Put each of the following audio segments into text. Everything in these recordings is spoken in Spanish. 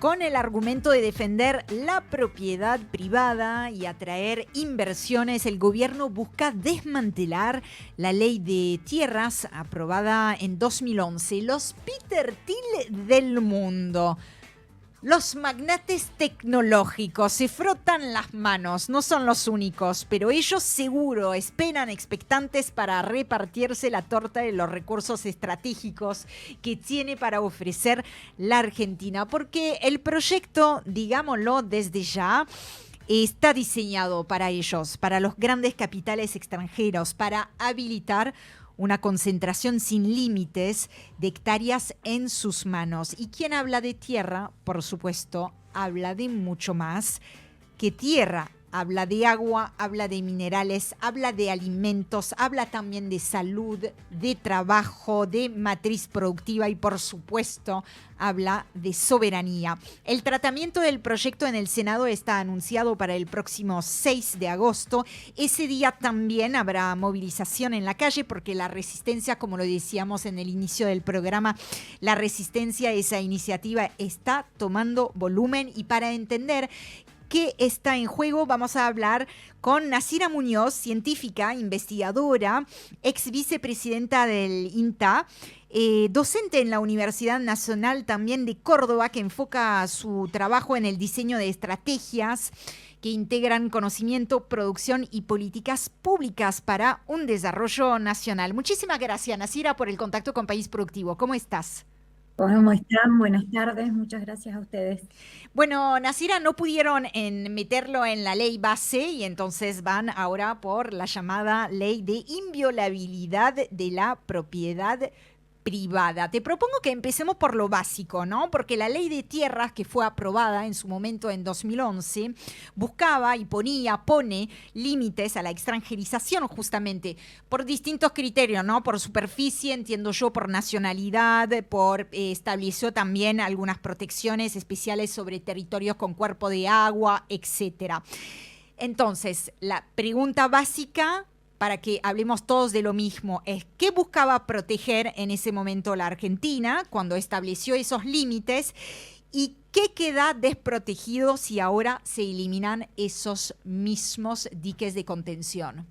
Con el argumento de defender la propiedad privada y atraer inversiones, el gobierno busca desmantelar la ley de tierras aprobada en 2011. Los Peter Thiel del mundo. Los magnates tecnológicos se frotan las manos, no son los únicos, pero ellos seguro esperan expectantes para repartirse la torta de los recursos estratégicos que tiene para ofrecer la Argentina, porque el proyecto, digámoslo desde ya, está diseñado para ellos, para los grandes capitales extranjeros, para habilitar una concentración sin límites de hectáreas en sus manos. Y quien habla de tierra, por supuesto, habla de mucho más que tierra. Habla de agua, habla de minerales, habla de alimentos, habla también de salud, de trabajo, de matriz productiva y, por supuesto, habla de soberanía. El tratamiento del proyecto en el Senado está anunciado para el próximo 6 de agosto. Ese día también habrá movilización en la calle porque la resistencia, como lo decíamos en el inicio del programa, la resistencia a esa iniciativa está tomando volumen. Y para entender qué está en juego, vamos a hablar con Nasira Muñoz, científica, investigadora, ex vicepresidenta del INTA, docente en la Universidad Nacional también de Córdoba, que enfoca su trabajo en el diseño de estrategias que integran conocimiento, producción y políticas públicas para un desarrollo nacional. Muchísimas gracias, Nasira, por el contacto con País Productivo. ¿Cómo estás? ¿Cómo están? Buenas tardes, muchas gracias a ustedes. Bueno, Nasira, no pudieron meterlo en la ley base y entonces van ahora por la llamada ley de inviolabilidad de la propiedad privada. Te propongo que empecemos por lo básico, ¿no? Porque la ley de tierras que fue aprobada en su momento en 2011 buscaba y pone límites a la extranjerización justamente por distintos criterios, ¿no? Por superficie, entiendo yo, por nacionalidad, estableció también algunas protecciones especiales sobre territorios con cuerpo de agua, etcétera. Entonces, la pregunta básica, para que hablemos todos de lo mismo, es ¿qué buscaba proteger en ese momento la Argentina cuando estableció esos límites? ¿Y qué queda desprotegido si ahora se eliminan esos mismos diques de contención?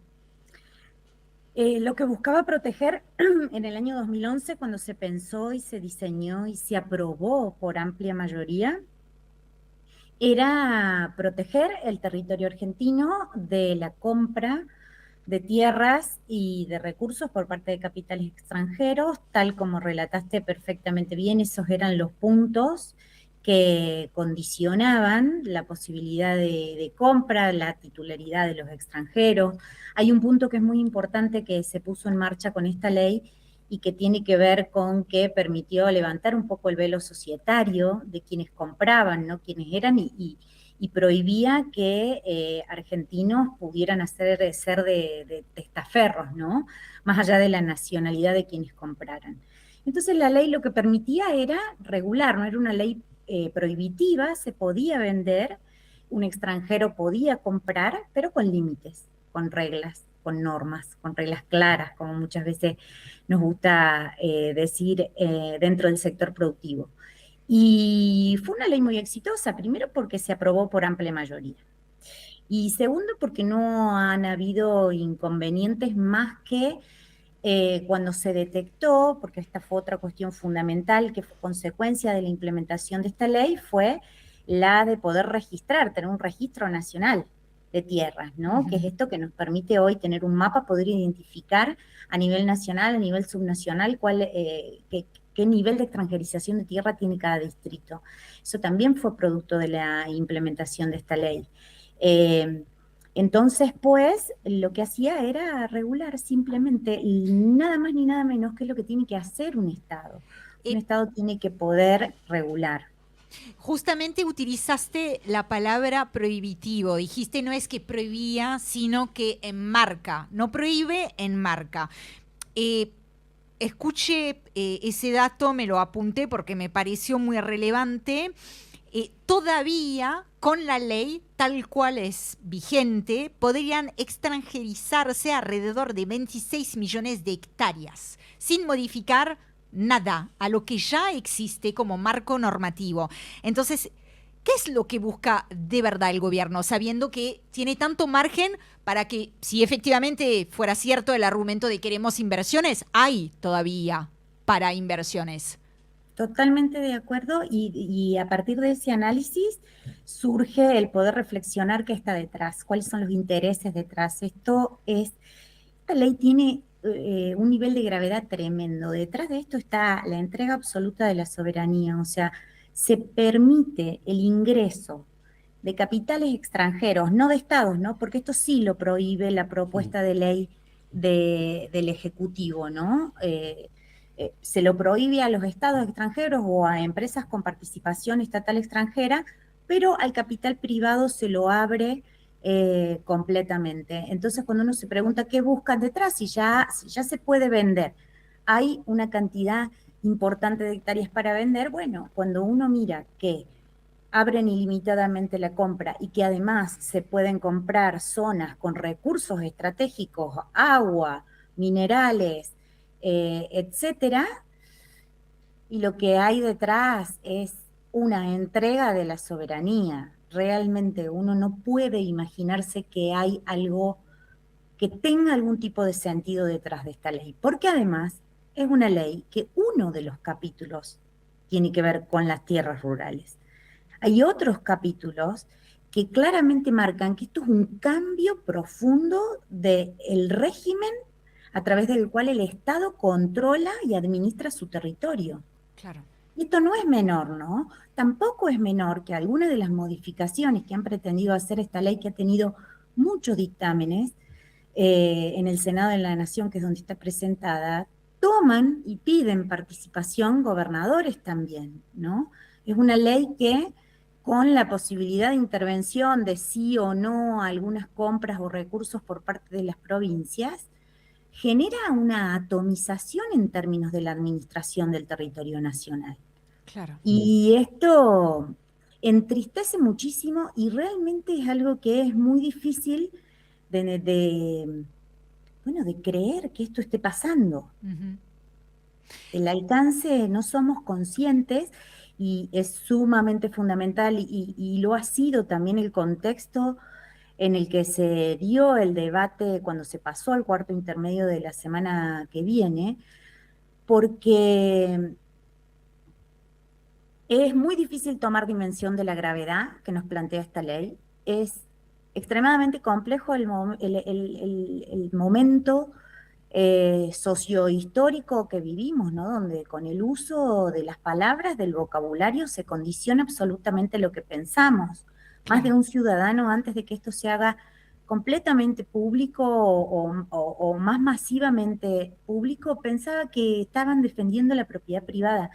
Lo que buscaba proteger en el año 2011, cuando se pensó y se diseñó y se aprobó por amplia mayoría, era proteger el territorio argentino de la compra de tierras y de recursos por parte de capitales extranjeros, tal como relataste perfectamente bien. Esos eran los puntos que condicionaban la posibilidad de compra, la titularidad de los extranjeros. Hay un punto que es muy importante que se puso en marcha con esta ley y que tiene que ver con que permitió levantar un poco el velo societario de quienes compraban, ¿no? Quienes eran y prohibía que argentinos pudieran ser de testaferros, ¿no? Más allá de la nacionalidad de quienes compraran. Entonces la ley lo que permitía era regular, no era una ley prohibitiva, se podía vender, un extranjero podía comprar, pero con límites, con reglas, con normas, con reglas claras, como muchas veces nos gusta decir dentro del sector productivo. Y fue una ley muy exitosa, primero porque se aprobó por amplia mayoría. Y segundo porque no han habido inconvenientes más que cuando se detectó, porque esta fue otra cuestión fundamental que fue consecuencia de la implementación de esta ley, fue la de poder registrar, tener un registro nacional de tierras, ¿no? Que es esto que nos permite hoy tener un mapa, poder identificar a nivel nacional, a nivel subnacional, qué nivel de extranjerización de tierra tiene cada distrito. Eso también fue producto de la implementación de esta ley. Entonces, pues, lo que hacía era regular simplemente, nada más ni nada menos que lo que tiene que hacer un Estado. Un Estado tiene que poder regular. Justamente utilizaste la palabra prohibitivo. Dijiste no es que prohibía, sino que enmarca. No prohíbe, enmarca. Escuche ese dato, me lo apunté porque me pareció muy relevante. Todavía con la ley tal cual es vigente, podrían extranjerizarse alrededor de 26 millones de hectáreas, sin modificar nada a lo que ya existe como marco normativo. Entonces, ¿Qué es lo que busca de verdad el gobierno, sabiendo que tiene tanto margen para que, si efectivamente fuera cierto el argumento de queremos inversiones, hay todavía para inversiones? Totalmente de acuerdo y a partir de ese análisis surge el poder reflexionar qué está detrás, cuáles son los intereses detrás. Esta ley tiene un nivel de gravedad tremendo. Detrás de esto está la entrega absoluta de la soberanía, o sea, se permite el ingreso de capitales extranjeros, no de estados, ¿no? Porque esto sí lo prohíbe la propuesta de ley del Ejecutivo, ¿no? Se lo prohíbe a los estados extranjeros o a empresas con participación estatal extranjera, pero al capital privado se lo abre completamente. Entonces, cuando uno se pregunta qué buscan detrás, si ya se puede vender, hay una cantidad importante de hectáreas para vender, bueno, cuando uno mira que abren ilimitadamente la compra y que además se pueden comprar zonas con recursos estratégicos, agua, minerales, etcétera, y lo que hay detrás es una entrega de la soberanía. Realmente uno no puede imaginarse que hay algo que tenga algún tipo de sentido detrás de esta ley, porque además es una ley que uno de los capítulos tiene que ver con las tierras rurales. Hay otros capítulos que claramente marcan que esto es un cambio profundo del régimen a través del cual el Estado controla y administra su territorio. Claro. Y esto no es menor, ¿no? Tampoco es menor que algunas de las modificaciones que han pretendido hacer esta ley, que ha tenido muchos dictámenes en el Senado de la Nación, que es donde está presentada, toman y piden participación gobernadores también, ¿no? Es una ley que, con la posibilidad de intervención de sí o no a algunas compras o recursos por parte de las provincias, genera una atomización en términos de la administración del territorio nacional. Claro. Y esto entristece muchísimo y realmente es algo que es muy difícil de creer que esto esté pasando. Uh-huh. El alcance no somos conscientes y es sumamente fundamental y lo ha sido también el contexto en el que se dio el debate cuando se pasó al cuarto intermedio de la semana que viene, porque es muy difícil tomar dimensión de la gravedad que nos plantea esta ley. Es extremadamente complejo el momento sociohistórico que vivimos, ¿no? Donde con el uso de las palabras, del vocabulario, se condiciona absolutamente lo que pensamos. Más de Claro. un ciudadano, antes de que esto se haga completamente público o más masivamente público, pensaba que estaban defendiendo la propiedad privada.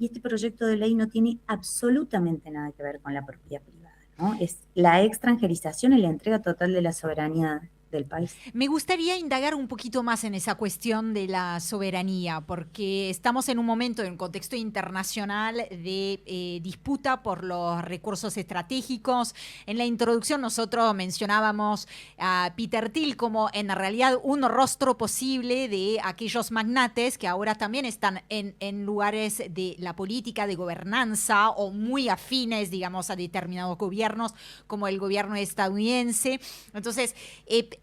Y este proyecto de ley no tiene absolutamente nada que ver con la propiedad privada, ¿no? Es la extranjerización y la entrega total de la soberanía del país. Me gustaría indagar un poquito más en esa cuestión de la soberanía, porque estamos en un momento, en un contexto internacional de disputa por los recursos estratégicos. En la introducción nosotros mencionábamos a Peter Thiel como en realidad un rostro posible de aquellos magnates que ahora también están en lugares de la política, de gobernanza o muy afines, digamos, a determinados gobiernos, como el gobierno estadounidense. Entonces,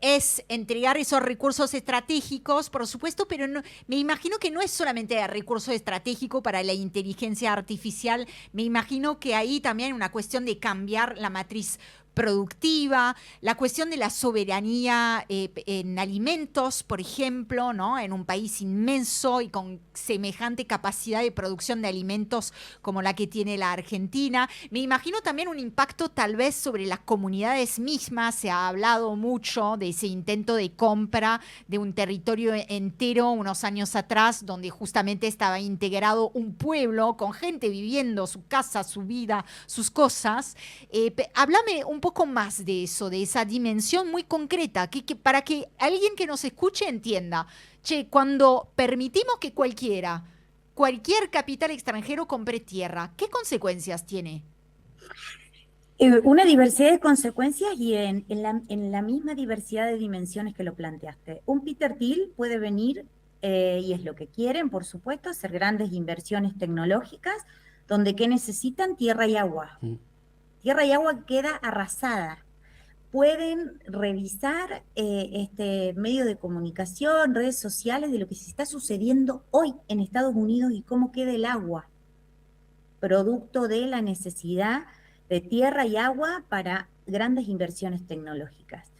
es entregar esos recursos estratégicos, por supuesto, pero no, me imagino que no es solamente recurso estratégico para la inteligencia artificial, me imagino que ahí también hay una cuestión de cambiar la matriz productiva, la cuestión de la soberanía en alimentos, por ejemplo, ¿no? En un país inmenso y con semejante capacidad de producción de alimentos como la que tiene la Argentina. Me imagino también un impacto tal vez sobre las comunidades mismas. Se ha hablado mucho de ese intento de compra de un territorio entero unos años atrás, donde justamente estaba integrado un pueblo con gente viviendo su casa, su vida, sus cosas. Háblame un poco más de eso, de esa dimensión muy concreta, para que alguien que nos escuche entienda. Che, cuando permitimos que cualquier capital extranjero compre tierra, ¿qué consecuencias tiene? Una diversidad de consecuencias y en la misma diversidad de dimensiones que lo planteaste. Un Peter Thiel puede venir, y es lo que quieren, por supuesto, hacer grandes inversiones tecnológicas, donde ¿qué necesitan? Tierra y agua. Tierra y Agua queda arrasada. Pueden revisar medios de comunicación, redes sociales, de lo que se está sucediendo hoy en Estados Unidos y cómo queda el agua, producto de la necesidad de tierra y agua para grandes inversiones tecnológicas.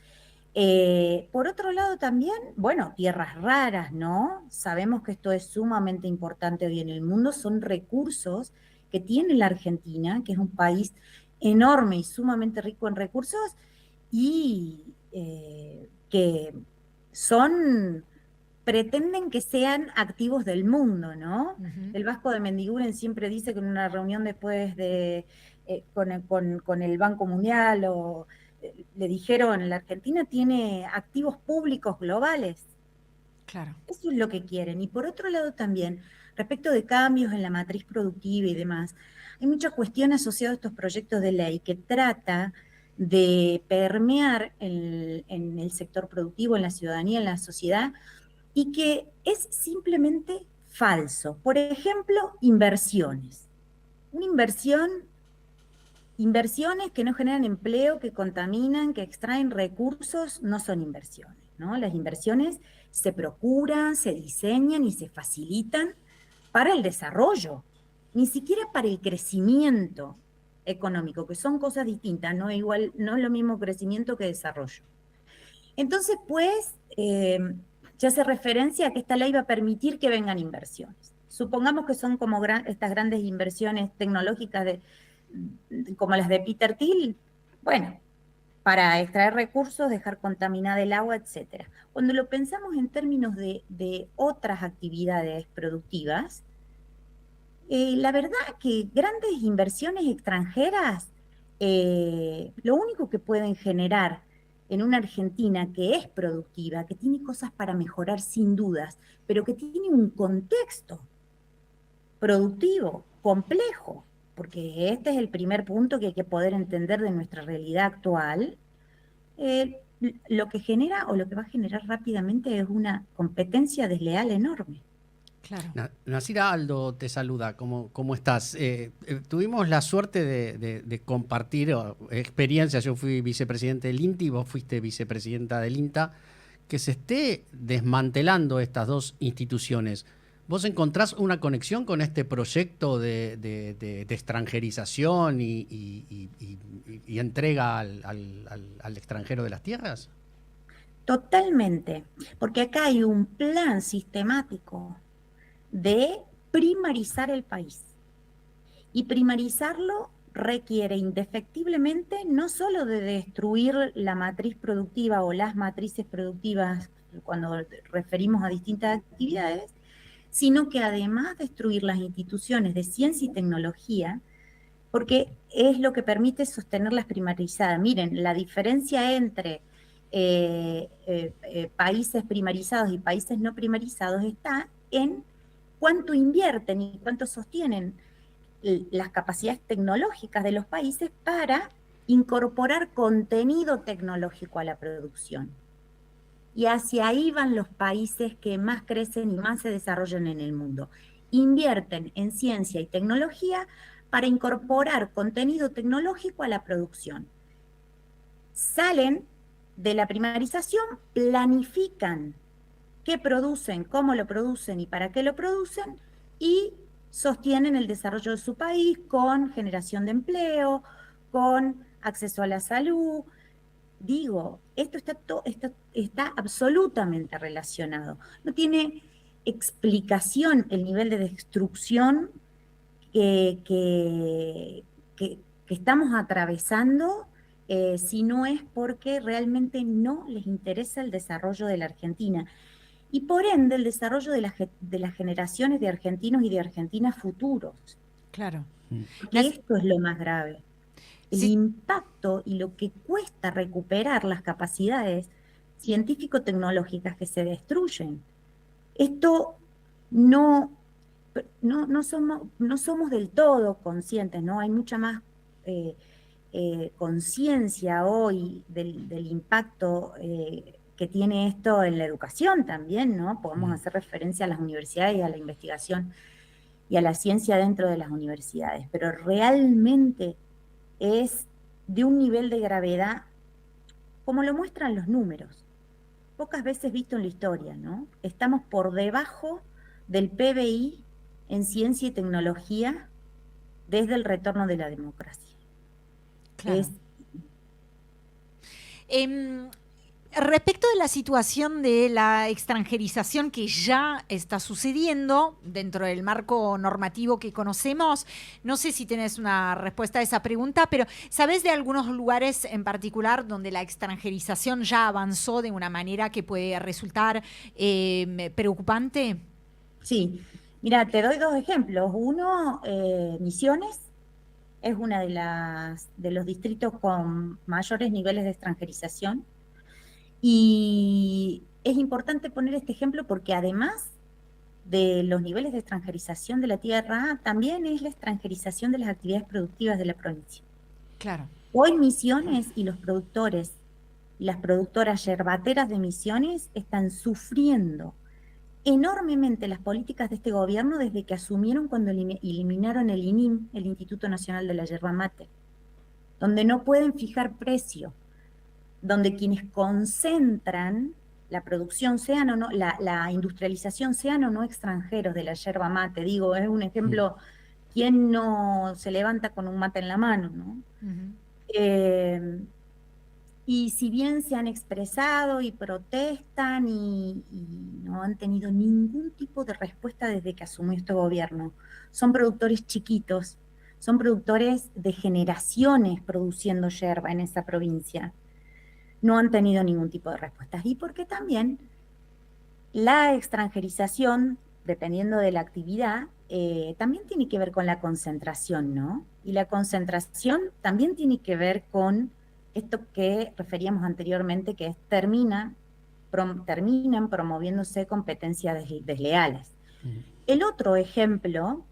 Por otro lado también, bueno, tierras raras, ¿no? Sabemos que esto es sumamente importante hoy en el mundo, son recursos que tiene la Argentina, que es un país enorme y sumamente rico en recursos, y que pretenden que sean activos del mundo, ¿no? El Vasco de Mendiguren siempre dice que en una reunión después con el Banco Mundial le dijeron, la Argentina tiene activos públicos globales. Claro. Eso es lo que quieren. Y por otro lado también, respecto de cambios en la matriz productiva y demás, hay muchas cuestiones asociadas a estos proyectos de ley que trata de permear en el sector productivo, en la ciudadanía, en la sociedad, y que es simplemente falso. Por ejemplo, inversiones. Una inversiones que no generan empleo, que contaminan, que extraen recursos, no son inversiones, ¿no? Las inversiones se procuran, se diseñan y se facilitan para el desarrollo, ni siquiera para el crecimiento económico, que son cosas distintas, no es lo mismo crecimiento que desarrollo. Entonces, pues, ya hace referencia a que esta ley va a permitir que vengan inversiones. Supongamos que son como estas grandes inversiones tecnológicas como las de Peter Thiel, bueno, para extraer recursos, dejar contaminada el agua, etc. Cuando lo pensamos en términos de otras actividades productivas, la verdad que grandes inversiones extranjeras, lo único que pueden generar en una Argentina que es productiva, que tiene cosas para mejorar sin dudas, pero que tiene un contexto productivo, complejo, porque este es el primer punto que hay que poder entender de nuestra realidad actual, lo que genera o lo que va a generar rápidamente es una competencia desleal enorme. Claro. Nacira Aldo te saluda, ¿cómo estás? Tuvimos la suerte de compartir experiencias, yo fui vicepresidente del INTI, vos fuiste vicepresidenta del INTA, que se esté desmantelando estas dos instituciones. ¿Vos encontrás una conexión con este proyecto de extranjerización y entrega al extranjero de las tierras? Totalmente, porque acá hay un plan sistemático de primarizar el país. Y primarizarlo requiere indefectiblemente no solo de destruir la matriz productiva o las matrices productivas cuando referimos a distintas actividades, sino que además destruir las instituciones de ciencia y tecnología, porque es lo que permite sostenerlas primarizadas. Miren, la diferencia entre países primarizados y países no primarizados está en cuánto invierten y cuánto sostienen las capacidades tecnológicas de los países para incorporar contenido tecnológico a la producción. Y hacia ahí van los países que más crecen y más se desarrollan en el mundo. Invierten en ciencia y tecnología para incorporar contenido tecnológico a la producción. Salen de la primarización, planifican qué producen, cómo lo producen y para qué lo producen, y sostienen el desarrollo de su país con generación de empleo, con acceso a la salud. Digo, esto está absolutamente relacionado. No tiene explicación el nivel de destrucción que estamos atravesando, si no es porque realmente no les interesa el desarrollo de la Argentina. Y por ende el desarrollo de las generaciones de argentinos y de argentinas futuros. Claro. Que esto es lo más grave. El impacto y lo que cuesta recuperar las capacidades científico-tecnológicas que se destruyen. Esto no somos del todo conscientes, ¿no? Hay mucha más conciencia hoy del impacto que tiene esto en la educación también, ¿no? Podemos hacer referencia a las universidades y a la investigación y a la ciencia dentro de las universidades, pero realmente es de un nivel de gravedad como lo muestran los números, pocas veces visto en la historia, ¿no? Estamos por debajo del PBI en ciencia y tecnología desde el retorno de la democracia. Claro. Respecto de la situación de la extranjerización que ya está sucediendo dentro del marco normativo que conocemos, no sé si tenés una respuesta a esa pregunta, pero ¿sabés de algunos lugares en particular donde la extranjerización ya avanzó de una manera que puede resultar preocupante? Sí, mira, te doy dos ejemplos. Uno, Misiones, es una de los distritos con mayores niveles de extranjerización. Y es importante poner este ejemplo porque además de los niveles de extranjerización de la tierra, también es la extranjerización de las actividades productivas de la provincia. Claro. Hoy Misiones y los productores y las productoras yerbateras de Misiones están sufriendo enormemente las políticas de este gobierno desde que asumieron cuando eliminaron el INIM, el Instituto Nacional de la Yerba Mate, donde no pueden fijar precio, donde quienes concentran la producción, sean o no, la industrialización, sean o no extranjeros de la yerba mate, digo, es un ejemplo, ¿quién no se levanta con un mate en la mano, no? Y si bien se han expresado y protestan y no han tenido ningún tipo de respuesta desde que asumió este gobierno, son productores chiquitos, son productores de generaciones produciendo yerba en esa provincia, no han tenido ningún tipo de respuestas. Y porque también la extranjerización, dependiendo de la actividad, también tiene que ver con la concentración, ¿no? Y la concentración también tiene que ver con esto que referíamos anteriormente, que es terminan promoviéndose competencias desleales. El otro ejemplo,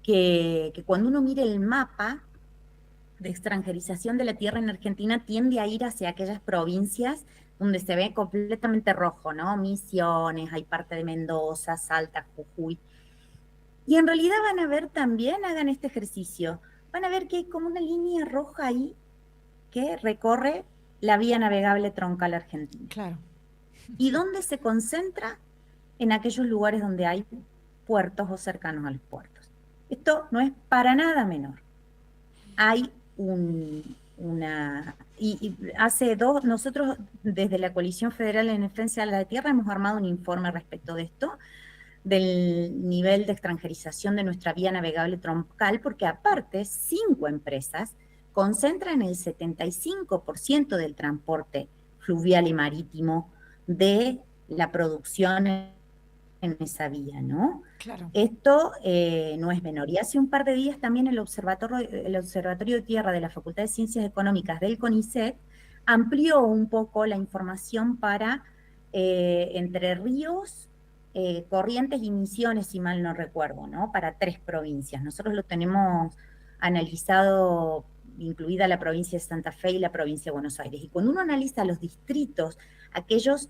que cuando uno mira el mapa de extranjerización de la tierra en Argentina, tiende a ir hacia aquellas provincias donde se ve completamente rojo, ¿no? Misiones, hay parte de Mendoza, Salta, Jujuy. Y en realidad van a ver también, hagan este ejercicio, van a ver que hay como una línea roja ahí que recorre la vía navegable troncal argentina. Claro. ¿Y dónde se concentra? En aquellos lugares donde hay puertos o cercanos a los puertos. Esto no es para nada menor. Hay nosotros desde la Coalición Federal en Defensa de la Tierra hemos armado un informe respecto de esto, del nivel de extranjerización de nuestra vía navegable troncal, porque aparte 5 empresas concentran el 75% del transporte fluvial y marítimo de la producción en esa vía, ¿no? Claro. Esto no es menor. Y hace un par de días también el Observatorio de Tierra de la Facultad de Ciencias Económicas del CONICET amplió un poco la información para Entre Ríos, Corrientes y Misiones, si mal no recuerdo, ¿no? Para 3 provincias. Nosotros lo tenemos analizado, incluida la provincia de Santa Fe y la provincia de Buenos Aires. Y cuando uno analiza los distritos, aquellos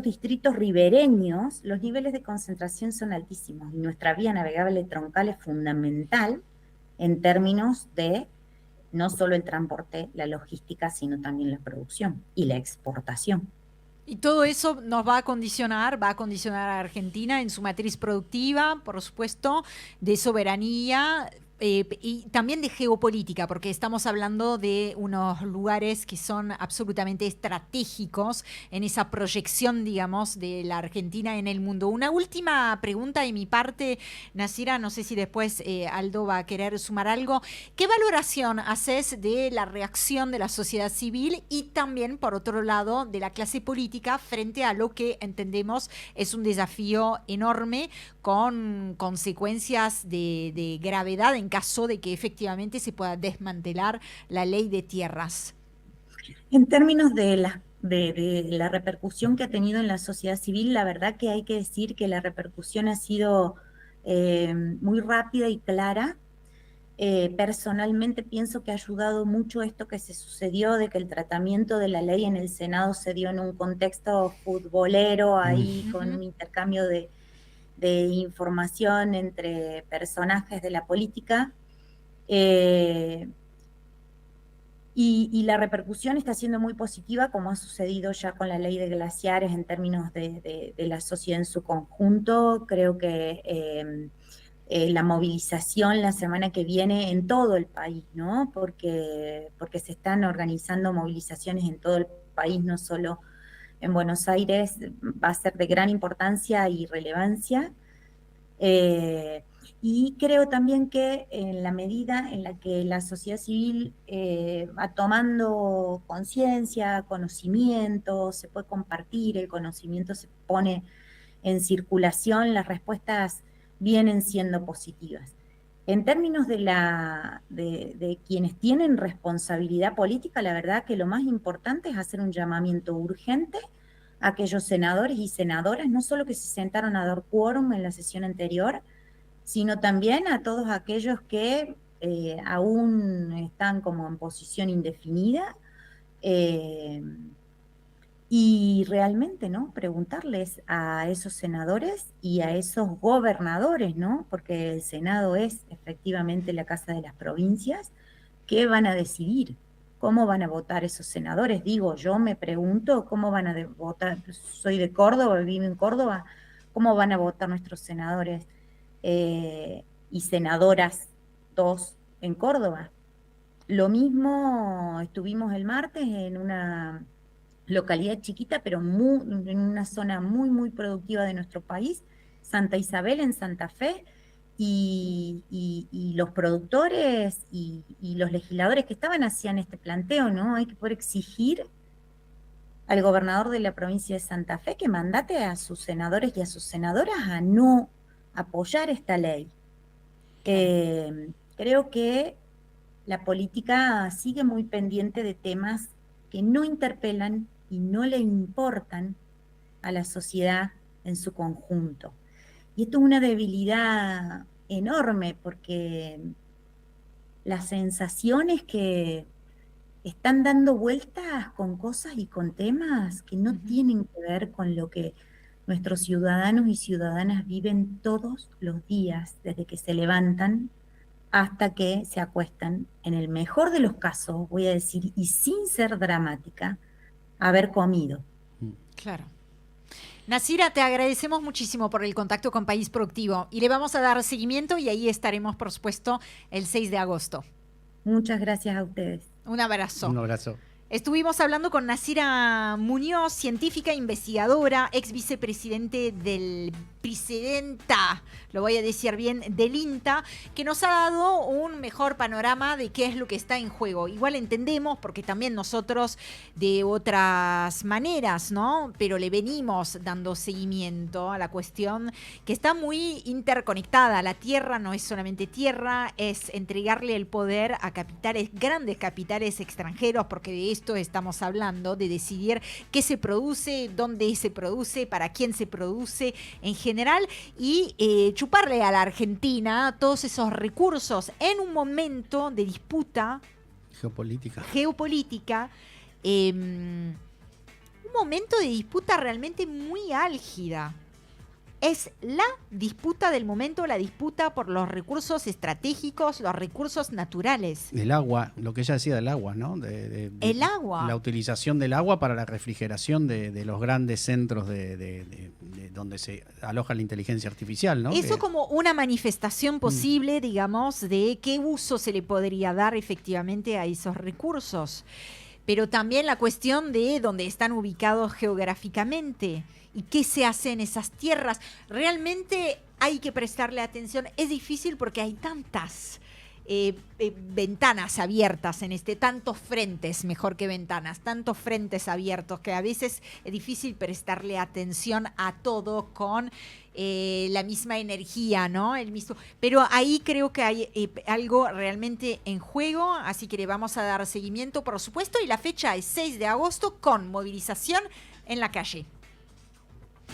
distritos ribereños, los niveles de concentración son altísimos y nuestra vía navegable troncal es fundamental en términos de no solo el transporte, la logística, sino también la producción y la exportación. Y todo eso nos va a condicionar a Argentina en su matriz productiva, por supuesto, de soberanía. Y también de geopolítica, porque estamos hablando de unos lugares que son absolutamente estratégicos en esa proyección, digamos, de la Argentina en el mundo. Una última pregunta de mi parte, Nasira, no sé si después Aldo va a querer sumar algo. ¿Qué valoración haces de la reacción de la sociedad civil y también, por otro lado, de la clase política frente a lo que entendemos es un desafío enorme con consecuencias de gravedad en caso de que efectivamente se pueda desmantelar la ley de tierras? En términos de la repercusión que ha tenido en la sociedad civil, la verdad que hay que decir que la repercusión ha sido muy rápida y clara. Personalmente pienso que ha ayudado mucho esto que se sucedió, de que el tratamiento de la ley en el Senado se dio en un contexto futbolero, ahí con un intercambio de información entre personajes de la política. Y la repercusión está siendo muy positiva, como ha sucedido ya con la ley de glaciares en términos de la sociedad en su conjunto. Creo que la movilización la semana que viene en todo el país, ¿no? Porque se están organizando movilizaciones en todo el país, no solo en Buenos Aires, va a ser de gran importancia y relevancia. Y creo también que en la medida en la que la sociedad civil va tomando conciencia, conocimiento, se puede compartir, el conocimiento se pone en circulación, las respuestas vienen siendo positivas. En términos de quienes tienen responsabilidad política, la verdad que lo más importante es hacer un llamamiento urgente a aquellos senadores y senadoras, no solo que se sentaron a dar quórum en la sesión anterior, sino también a todos aquellos que aún están como en posición indefinida, y realmente, ¿no? Preguntarles a esos senadores y a esos gobernadores, ¿no? Porque el Senado es efectivamente la casa de las provincias, ¿qué van a decidir? ¿Cómo van a votar esos senadores? Digo, yo me pregunto cómo van a votar, soy de Córdoba, vivo en Córdoba, ¿cómo van a votar nuestros senadores y senadoras, dos en Córdoba? Lo mismo estuvimos el martes en una localidad chiquita, pero en una zona muy, muy productiva de nuestro país, Santa Isabel en Santa Fe, y los productores y los legisladores que estaban hacían este planteo, ¿no? Hay que poder exigir al gobernador de la provincia de Santa Fe que mandate a sus senadores y a sus senadoras a no apoyar esta ley. Creo que la política sigue muy pendiente de temas que no interpelan y no le importan a la sociedad en su conjunto. Y esto es una debilidad enorme porque las sensaciones que están dando vueltas con cosas y con temas que no tienen que ver con lo que nuestros ciudadanos y ciudadanas viven todos los días, desde que se levantan hasta que se acuestan, en el mejor de los casos, voy a decir, y sin ser dramática, haber comido. Claro. Nasira, te agradecemos muchísimo por el contacto con País Productivo y le vamos a dar seguimiento y ahí estaremos, por supuesto, el 6 de agosto. Muchas gracias a ustedes. Un abrazo. Un abrazo. Estuvimos hablando con Nasira Muñoz, científica, investigadora, ex vicepresidente lo voy a decir bien, del INTA, que nos ha dado un mejor panorama de qué es lo que está en juego. Igual entendemos, porque también nosotros de otras maneras, ¿no? Pero le venimos dando seguimiento a la cuestión que está muy interconectada. La tierra no es solamente tierra, es entregarle el poder a capitales, grandes capitales extranjeros, porque de esto estamos hablando, de decidir qué se produce, dónde se produce, para quién se produce en general, y chuparle a la Argentina todos esos recursos en un momento de disputa geopolítica, un momento de disputa realmente muy álgida. Es la disputa del momento, la disputa por los recursos estratégicos, los recursos naturales. El agua, lo que ella decía del agua, ¿no? El agua. La utilización del agua para la refrigeración de los grandes centros de donde se aloja la inteligencia artificial, ¿no? Eso como una manifestación posible, digamos, de qué uso se le podría dar efectivamente a esos recursos. Pero también la cuestión de dónde están ubicados geográficamente y qué se hace en esas tierras. Realmente hay que prestarle atención. Es difícil porque hay tantas ventanas abiertas en tantos frentes, mejor que ventanas, tantos frentes abiertos que a veces es difícil prestarle atención a todo con la misma energía, ¿no? Pero ahí creo que hay algo realmente en juego, así que le vamos a dar seguimiento, por supuesto, y la fecha es 6 de agosto con movilización en la calle.